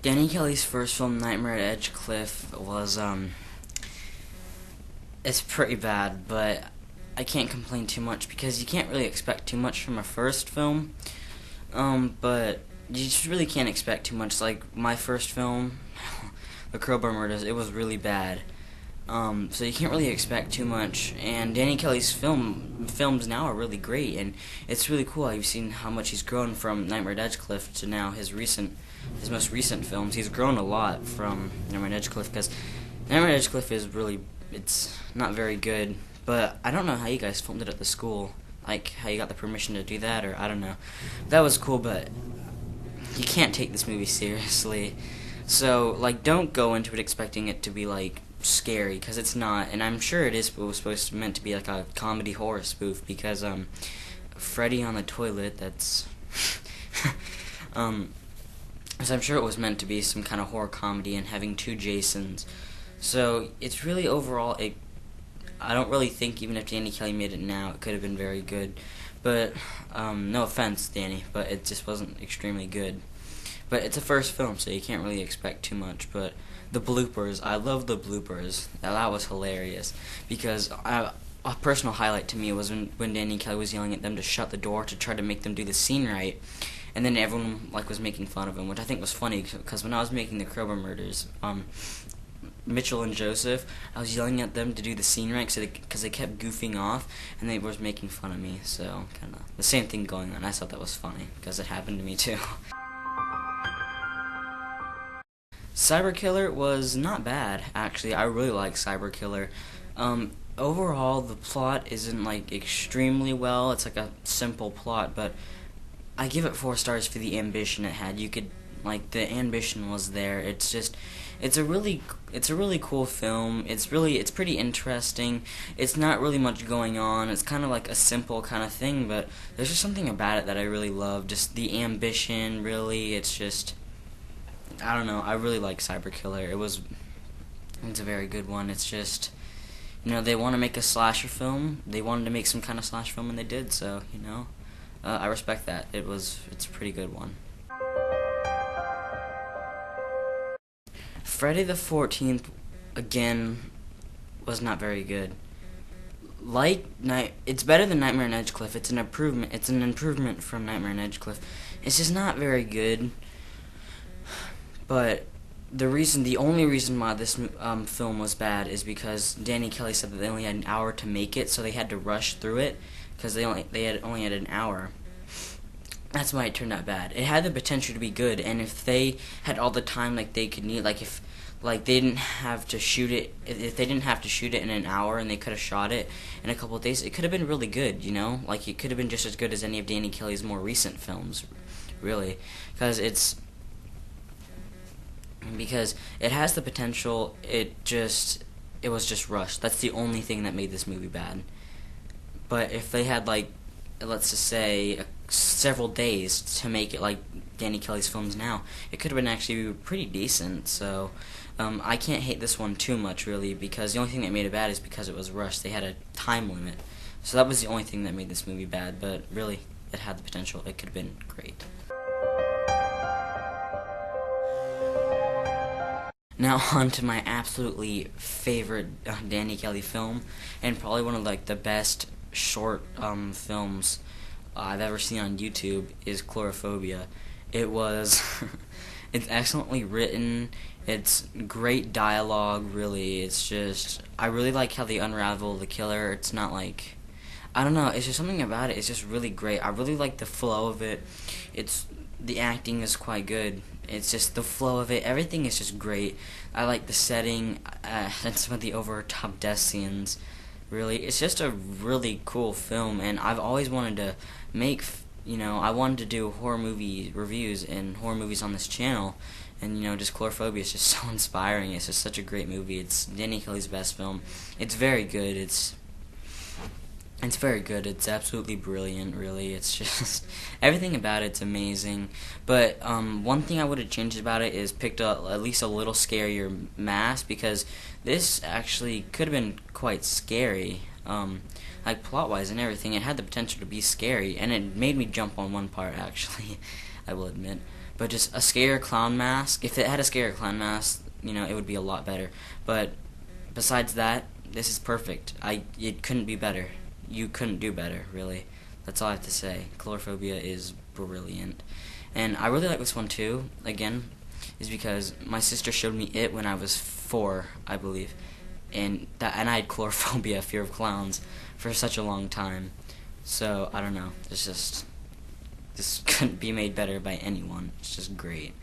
Danny Kelly's first film, Nightmare at Edge Cliff, was it's pretty bad, but I can't complain too much because you can't really expect too much from a first film. But you just really can't expect too much. Like my first film, The Crowbar Murders, it was really bad. So you can't really expect too much. And Danny Kelly's films now are really great, and it's really cool how you've seen how much he's grown from Nightmare at Edge Cliff to now his most recent films. He's grown a lot from Nightmare at Edge Cliff because Nightmare at Edge Cliff it's not very good. But I don't know how you guys filmed it at the school, like how you got the permission to do that, or I don't know. That was cool, but you can't take this movie seriously. So like, don't go into it expecting it to be like scary, because it's not, and I'm sure it was meant to be like a comedy horror spoof, because Freddy on the toilet, that's so I'm sure it was meant to be some kind of horror comedy and having two Jasons. So it's really overall I don't really think even if Danny Kelly made it now, it could have been very good. But no offense, Danny, but it just wasn't extremely good. But it's a first film, so you can't really expect too much. But the bloopers, I love the bloopers. That was hilarious, because a personal highlight to me was when Danny Kelly was yelling at them to shut the door to try to make them do the scene right, and then everyone was making fun of him, which I think was funny, because when I was making the Crowbar Murders, Mitchell and Joseph, I was yelling at them to do the scene right because they kept goofing off, and they were making fun of me. So kind of the same thing going on. I thought that was funny because it happened to me too. Cyberkiller was not bad, actually. I really like Cyberkiller. Overall, the plot isn't extremely well. It's a simple plot, but I give it 4 stars for the ambition it had. The ambition was there. It's a really cool film. It's pretty interesting. It's not really much going on. It's kind of like a simple kind of thing, but there's just something about it that I really love. Just the ambition, really. It's just, I don't know. I really like Cyberkiller. It's a very good one. It's just, they want to make a slasher film. They wanted to make some kind of slasher film, and they did. So, I respect that. It's a pretty good one. Friday the 14th, again, was not very good. It's better than Nightmare on Edge Cliff. It's an improvement. It's an improvement from Nightmare on Edge Cliff. It's just not very good. But the only reason why this film was bad is because Danny Kelly said that they only had an hour to make it, so they had to rush through it because they only had an hour. That's why it turned out bad. It had the potential to be good, and if they had all the time they could need, if they didn't have to shoot it, if they didn't have to shoot it in an hour and they could have shot it in a couple of days, it could have been really good, it could have been just as good as any of Danny Kelly's more recent films, really, because it has the potential. It was just rushed. That's the only thing that made this movie bad. But if they had let's just say several days to make it like Danny Kelly's films now, it could have been actually pretty decent. So I can't hate this one too much, really, because the only thing that made it bad is because it was rushed. They had a time limit, so that was the only thing that made this movie bad. But really, it had the potential. It could have been great. Now on to my absolutely favorite Danny Kelly film, and probably one of the best short films I've ever seen on YouTube, is Chlorophobia. It's excellently written. It's great dialogue, really. I really like how they unravel the killer. It's not I don't know, it's just something about it. It's just really great. I really like the flow of it. The acting is quite good. It's just the flow of it. Everything is just great. I like the setting and some of the over-top death scenes. Really, it's just a really cool film, and I've always wanted to make, I wanted to do horror movie reviews and horror movies on this channel, and just Chlorophobia is just so inspiring. It's just such a great movie. It's Danny Kelly's best film. It's very good. It's very good. It's absolutely brilliant, really. It's just, everything about it's amazing. But one thing I would have changed about it is picked up at least a little scarier mask, because this actually could have been quite scary. Plot-wise and everything, it had the potential to be scary, and it made me jump on one part, actually, I will admit. But just a scare clown mask. If it had a scare clown mask, it would be a lot better. But besides that, this is perfect. It couldn't be better. You couldn't do better, really. That's all I have to say. Chlorophobia is brilliant. And I really like this one too, again, is because my sister showed me it when I was 4, I believe. And I had chlorophobia, fear of clowns, for such a long time. So, I don't know. This couldn't be made better by anyone. It's just great.